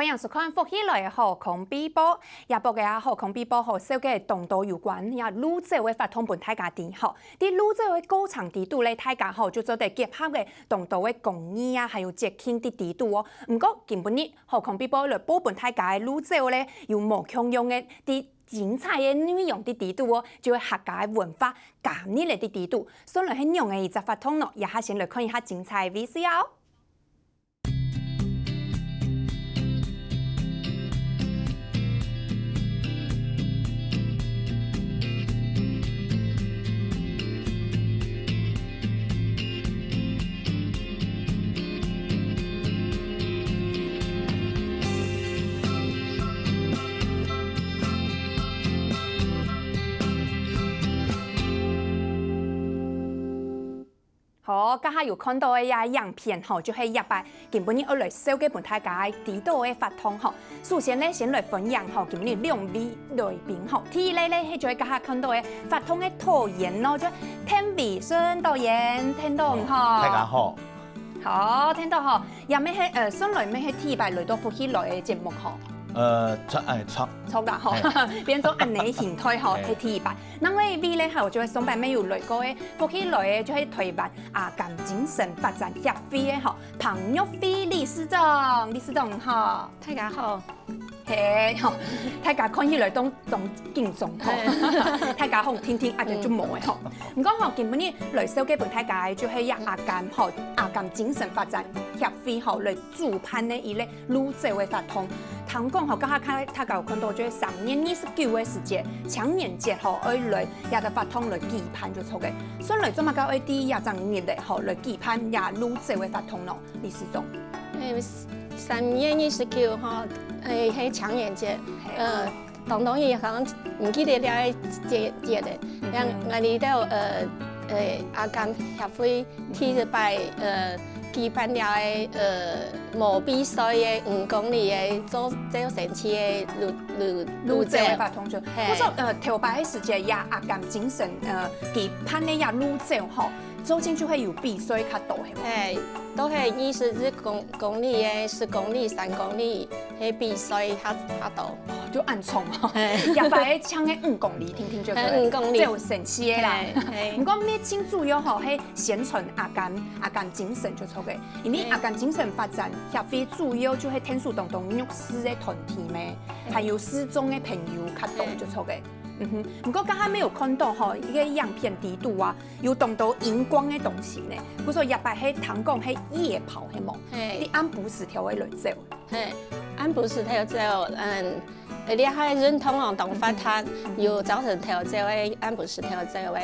欢迎收看《福起来航空比报》，也报个航空比报和小个动作有关，也泸州的法通本大家知好。伫泸州的高场地度咧，大家好就做得结合的动作的公益啊，还有节庆的地度哦。不过今本日航空比报来报本大家的泸州咧，有无强用的啲精彩的内容的地度哦，就会客家的文化感染的地度。所以很用的一只法通咯，也下先来看一下精彩的 VCR。好，家下有看到的呀样片吼，就系入摆根本日我来收嘅本大家地道嘅法通吼。首先咧，先来分享吼，根本日两位来宾吼。第一类咧，系就系家下看到嘅法通嘅导演咯，就天伟孙导演，听到唔好？大家好。好，听到吼。又咩系孙来咩系第一摆来到福起来嘅节目吼。错啦吼，变做安尼形态吼，係第一擺。那我哋咧係就係上擺沒有來過嘅，福起來嘅就係台灣阿甘精神發展協會嘅吼，彭玉飛理事長吼，大家好。嘿吼，大家看起來都敬重吼，大家好聽聽阿就冇嘅吼。唔講吼，根本呢來收嘅本大家就係阿甘吼，阿甘精神發展協會吼來主辦呢一類泸州嘅法通。唐講吼，家下大家有看到，就係3月29嘅時節，搶年節吼，愛來也得法通來舉辦就錯嘅。所以來做乜搞愛啲也正熱咧吼，來舉辦也泸州嘅法通咯，理事長。3月29號係搶年節，當然可能唔記得了節咧，讓我哋都阿甘協會第一擺舉辦了無比賽嘅5公里嘅做神奇嘅泸州嘅法通就，我說頭擺嘅時節也阿甘精神舉辦嘅也泸州吼，做進就會有比賽較多係。都係20公里嘅10公里、3公里嘅比賽較多。就按衝吼，入擺搶嘅5公里，聽就5公里，即係神奇嘅啦。唔過咩最主要吼係宣傳阿甘精神就錯嘅，因為阿甘精神發展協會主要就係天數當中弱勢嘅團體咩，還有失蹤嘅朋友較多就錯嘅。不過家下沒有看到吼，一個樣片地度啊，有當到熒光嘅東西呢。佢說入擺係唐講係夜跑係冇，啲安補時條嘅來走。安補時條走，你喺認同哦，當法攤有早晨條走嘅安補時條走嘅，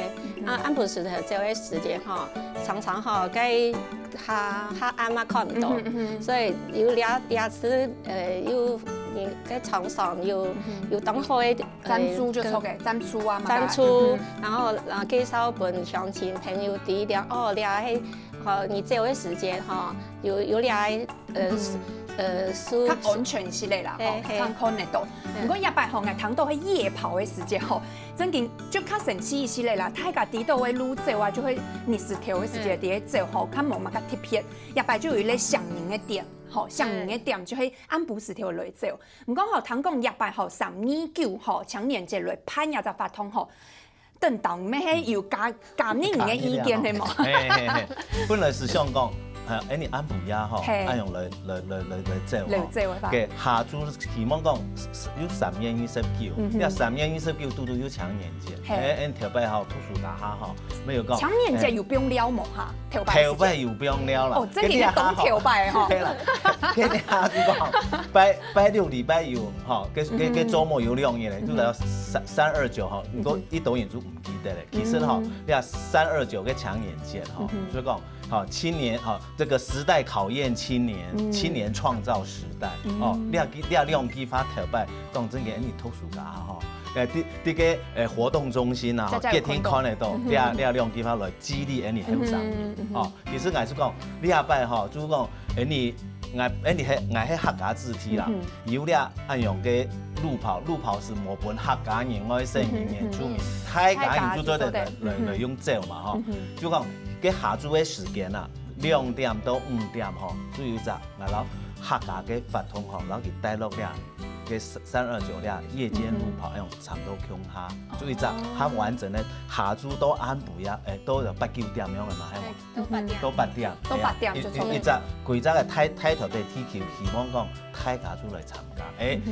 安補時條走嘅時間吼，常常吼該下暗嘛看唔到，所以有兩次有。在場上有當好嘅贊助就錯嘅，贊助啊嘛。贊助，然後介紹本鄉親朋友啲倆哦，倆係你這個時間哈，有倆較安全系列啦，參看得到。不過入擺後，我睇到喺夜跑嘅時節吼，真嘅就較神奇系列啦。大家知道嘅泸州啊，就係20條嘅時節啲走吼，較冇乜個特別。入擺就有咧響應嘅點。吼，上面嘅點就係安補時條來走。唔講吼，唐講入擺吼3月9號搶年節來辦也就法通吼，等到咩係有加你嘅意見係冇？本來是想講，你安補也吼，按用來走吼。嘅下注希望講有3月29，你3月29度有搶年節，頭擺吼圖書大廈吼，沒有講。搶年節又不用了冇哈？頭擺又不用了啦。哦，真係懂頭擺吼。係啦，佢哋下注講，拜6禮拜有吼，嘅週末有2日咧，就嚟329吼，不過一導演就唔記得咧。其實吼，你話329嘅搶年節吼，所以講。好，青年好，這個時代考驗青年，青年創造時代。哦，你用激發頭擺，講真嘅，你圖書館吼，啲個活動中心啊，結天看得到，你用激發來激勵你後生。哦，其實我是講，你下擺吼，就是講，你係客家字體啦，有你按用嘅路跑是冇本客家人愛聲原住民，客家人就做得來用走嘛，吼，就講。嘅下注嘅時間啊， 2點到5點吼，主要就然後客家嘅發通吼，然後佢帶落咧嘅329咧夜間路跑用長到強下，注意就較完整咧下晝都安排啊，都有8、9點樣嘅嘛，係嘛？都8點，都8點，就錯。一隻規則嘅睇頭嘅 TQ， 希望講大家都來參加，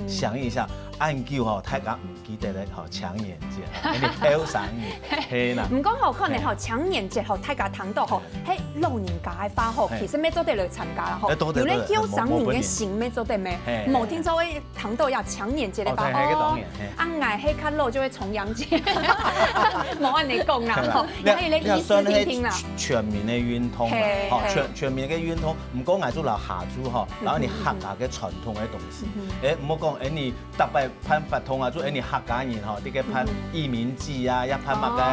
想一下按叫吼，大家唔記得咧吼搶眼節，你好省嘅，係啦。唔講吼，可能吼搶眼節吼，大家睇到吼，喺老年家嘅話吼，其實咩做得來參加啦吼，有咧叫省年嘅心咩做得咩？冇聽做誒睇到要搶眼節嘅話哦，按挨喺卡路就會重陽節，冇按你講啦吼，你可以咧意思聽聽啦。全面嘅運通啦，吼全面嘅運通，唔講挨做留下租吼，然後你客家嘅傳統嘅東西，唔好講你特別攀法通啊，做你客家人吼，啲嘅攀移民記啊，一攀乜嘅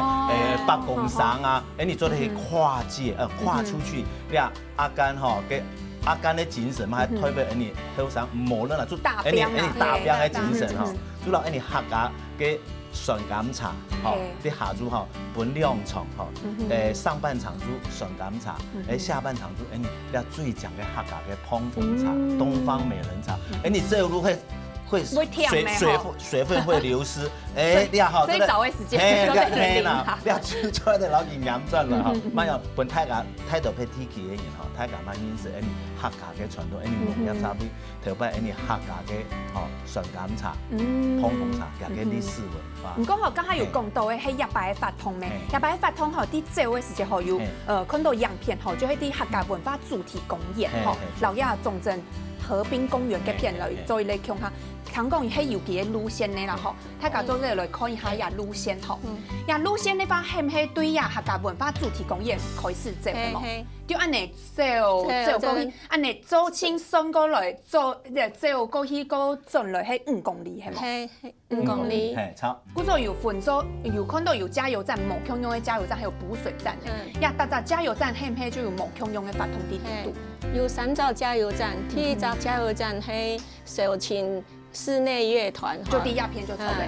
北共省啊，你做啲係跨界跨出去，你啊阿間吼嘅。阿間嘅精神嘛，係推俾你後生，無論啦，做你大兵嘅精神吼，做落你客家嘅純感茶，吼，啲下晝吼本兩場吼，上半場做純感茶，下半場做你最強嘅客家嘅烹風茶，東方美人茶，你這路會水分會流失，你好，最早嘅時間，你要出來的老營養賺啦吼，乜嘢本大家睇到俾 T 嘅人吼，大家乜認識你客家嘅傳統，你農業產品，特別你客家嘅吼純感茶、烹風茶，嘅歷史文化。唔講吼，剛才有講到嘅係日白嘅法通咩？日白嘅法通吼，啲早嘅時間吼有看到樣片吼，就係啲客家文化主題公園吼，老亞重鎮河濱公園嘅片類，再嚟講下。香港係有幾個路線呢啦吼，大家做嚟看一下呀路線吼，呀路線呢把係唔係對呀客家文化主題公園開始走嘅冇？就按你走過去，按你走輕鬆過來，走過去個轉來係5公里係冇？係5公里。係差。嗰度有分咗，有看到有加油站，冇共用嘅加油站，還有補水站嘅。呀，大家加油站係唔係就有冇共用嘅發通地度？有3座加油站，第一座加油站係肇慶室內樂團，就第一片就出嚟，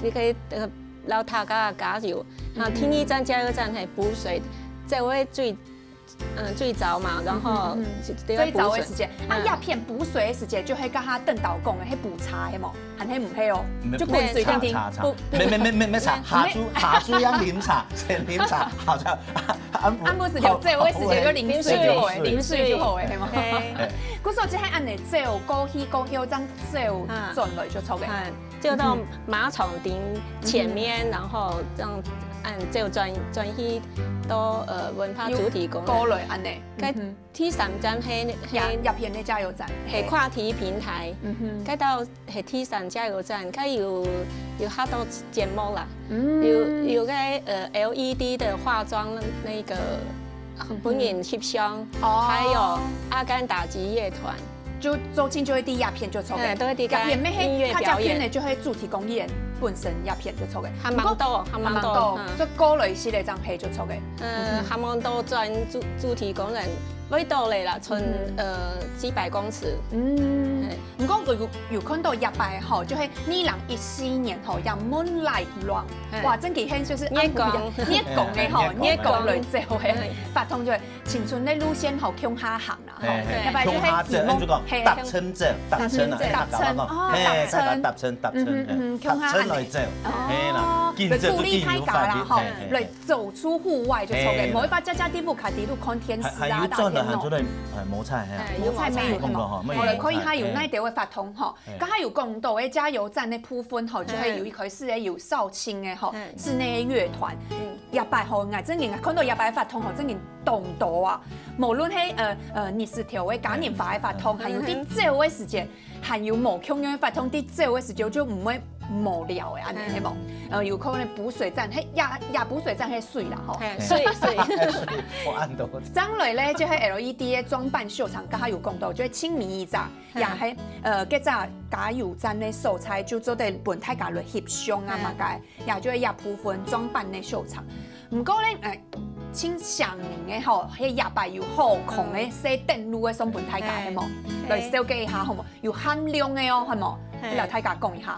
你可以撈大家加油。啊，第二站加油站係補水，即位最早嘛，然後最早嘅時間，一片補水嘅時間就係甲下鄧導講嘅，係補茶係冇，係係唔係哦？就滾水聽聽，沒茶，下晝要飲茶，先飲茶，好茶。按不是就這位時間就淋水就好嘅，係嘛？嗰時候只係按你走過去將走轉來就錯嘅，就到馬場頂前面，然後這樣按走轉去到文化主題公園。過來按呢？第3站係入片嘅加油站，係跨體平台。該到係第3加油站，佢有好多節目啦，有個LED 的化妝那個本人翕相，還有阿甘打擊樂團。就走進就會啲鴉片就錯嘅，都係啲音樂表演咧就係主題公園本身鴉片就錯嘅，還蠻多，即過類似嚟就係就錯嘅。還蠻多轉主題公園，味道嚟啦，從幾百公尺。唔講有看到日白吼，就係2014年吼，有 Moonlight Run， 哇，真幾興，就是你講嘅吼，你講類似嘅，發通就係青春的路線吼，向下行啦，日白就係自摸，係搭親啫，搭親來走，係啦，嚟鼓勵大家啦，吼，嚟走出戶外就錯嘅，唔可以把家家啲路卡啲路看天時啊，大天咯。冇菜冇菜沒有係嘛？我哋可以還有那條嘅發通吼，咁還有講到嘅加油站嘅部分吼，就係有一開始嘅有肇慶嘅吼，室內樂團，日白吼，我真係看到日白發通吼，真係動到啊！無論係20條嘅嘉年華嘅發通，還有啲早嘅時間，還有無共用嘅發通，啲早嘅時間就唔會無聊嘅，安尼係冇？有可能補水站，係也補水站係水啦，吼，水。我按到。將來咧就係 LED 嘅裝扮秀場，家下有講到，就係清明一早，也係嗰隻加油站嘅素材就做得本大家來翕相啊嘛嘅，也就係一部分裝扮嘅秀場。唔過咧青上年嘅吼，喺日白有好窮嘅寫電路嘅送本大家係冇？來小記一下好冇？有限量嘅哦係冇？你來大家講一下。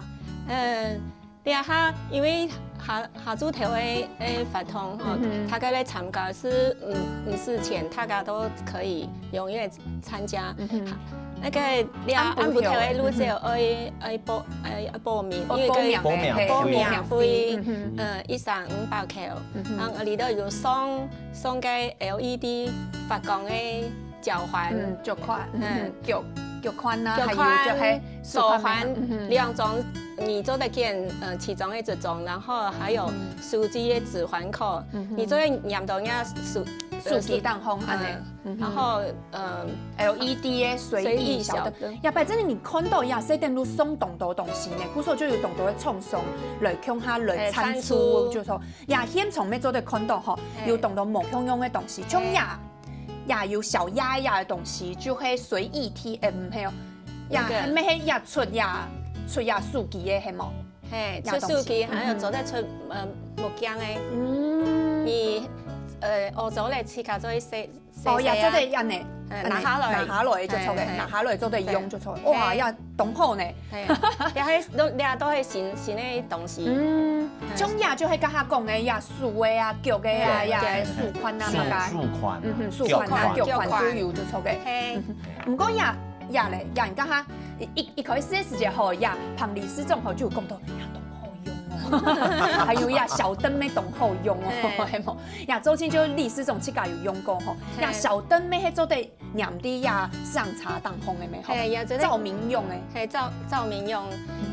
你下因為下主条的法通哈，大家来参加是不是钱，大家都可以踊跃参加。那个安部条的路线要报名，因为个报名费13500塊，里頭有送個 LED 發光的腳環，腳環，腳環啊，還有就係手環2種，你做得見其中的一種，然後還有手機的指環扣，你做念到呀手機當紅安尼。然後LED 的隨意小燈，也擺真係你看到呀，細電路送動多東西呢，古時候就有動多嘅創送來向下來產出，就說呀，現場咩做得看到嗬，有動多無共用嘅東西，像呀有小鴨嘅東西，就係隨意 TM 係哦，呀咩係呀出數機嘅係冇，係出數機，還有做得出木匠嘅，而歐洲咧自家做啲哦，呀，做得人呢，拿下來就錯嘅，拿下來做得用就錯。哇，呀，懂好呢。係，都係新嘅東西。種呀就係家下講嘅呀，樹嘅啊，腳嘅啊，呀，樹款啊，樹款啊，腳款都有就錯嘅。唔過呀咧，人家下一開始嘅時節吼呀，旁理事長吼就有講到呀，懂好用哦，還有呀小燈咩懂好用哦，係冇呀，周前就理事長自家有用過吼，呀小燈咩係做得黏啲呀上茶當紅嘅咩？係呀，照明用嘅，係照明用，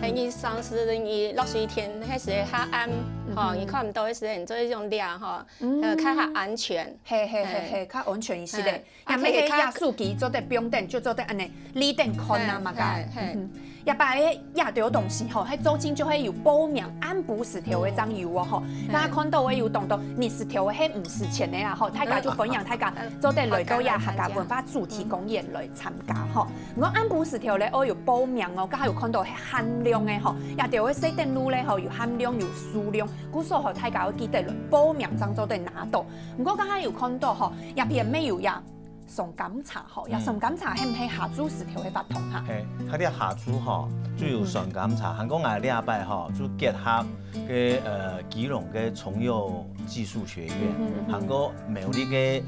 你上次你落水天嗰時較暗，吼，你看唔到嘅時，你做用亮吼，較安全。係，較安全一些咧。呀，咩嘅呀手機做得不用電，就做得安尼，離電看啊嘛㗎。呀，把迄呀條東西吼，喺周前就係有報名安不死條嘅張油哦吼，大家看到嘅有動到20條嘅係50錢嘅啦吼，大家就分享大家做得來到呀客家文化主題公園來參加吼。如果安不死條咧，我有報名哦，家下有看到係限量嘅吼，呀條嘅細電路咧吼有限量有數量，故所吼大家要記得來報名張做得拿到。不過家下有看到吼，入邊咩有呀？送感茶吼，呀送感茶係唔係下主時條嘅法通哈？係，佢啲下主吼就有送感茶，韓國我禮拜吼就結合嘅基隆嘅崇佑技術學院，韓國苗栗嘅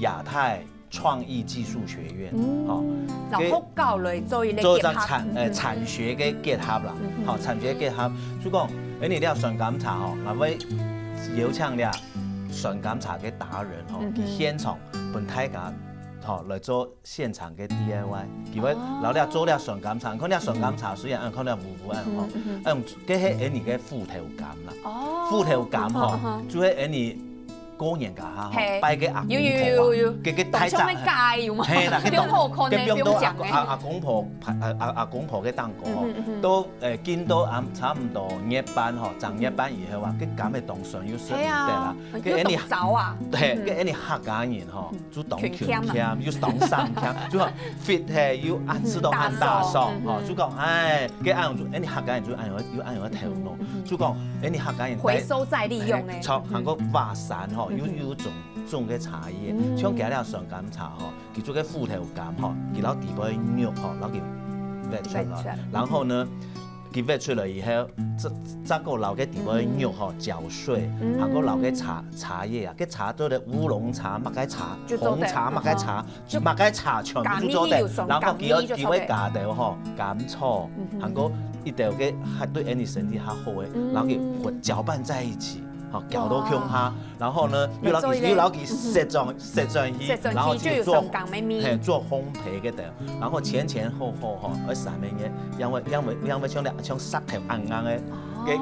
亞太創意技術學院，吼，然後教來做一張產學嘅結合啦，吼產學結合，就講你哋送感茶吼，我會邀請啲送感茶嘅達人吼，現場本大家吼來做現場嘅 DIY， 佢會留啲做啲送感茶，可能送感茶雖然可能糊吼，用嘅係你嘅副頭感啦，副頭感吼，就係你。過年㗎嚇，拜嘅阿公婆嘅太雜，係啦，嘅變到阿公婆嘅當過，都見到差唔多一班嗬，賺一班以後話，嘅咁嘅動順要順啲啦，嘅你走啊，係嘅你客家人嗬，就懂權欠，要懂三欠，就話 fit 係要按知道按大爽嗬，就講嘅按用你客家人就按用一條路，就講你客家人回收再利用嘅，錯，韓國華山嗬。有種嘅茶葉，像其他上感茶吼，佢做嘅副頭感吼，佢攞地杯肉吼，攞佢煏出來，然後呢，佢煏出來以後，再個留嘅地杯肉吼攪碎，還個留嘅茶葉啊，嘅茶做嘅烏龍茶、麥雞茶、紅茶、麥雞茶、麥雞茶全部都做得，然後佢會加掉吼甘醋，還個一條嘅係對你身體較好嘅，然後佢攪拌在一起。好，攪到胸下，然後呢，要攞佢set狀去，然後去做烘焙嘅度，然後前後吼，喺上面嘅，因為像石頭硬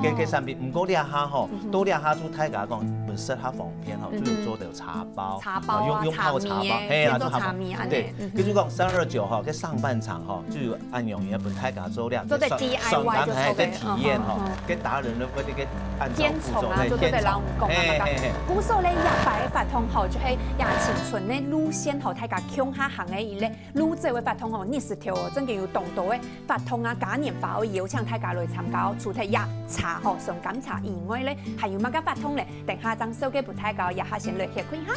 嘅上邊，唔過呢一下吼，到呢一下就大家講本身較方便吼，就做到茶包，用泡茶包，係啊，做茶包，對，佢就講329號嘅上半場吼，就有按用一本大家做啲上感係嘅體驗吼，嘅達人嘅嗰啲嘅按照步驟。老唔講啊嘛，古時候咧，日白嘅法通吼，就係廿前村咧路線吼，大家向下行嘅伊咧，路這位法通吼，20條哦，真嘅有動到嘅法通啊，嘉年華可以邀請大家來參加，除咗呀茶吼、送感茶以外咧，還有乜嘅法通咧？等下張手機俾大家，也下先來學看下。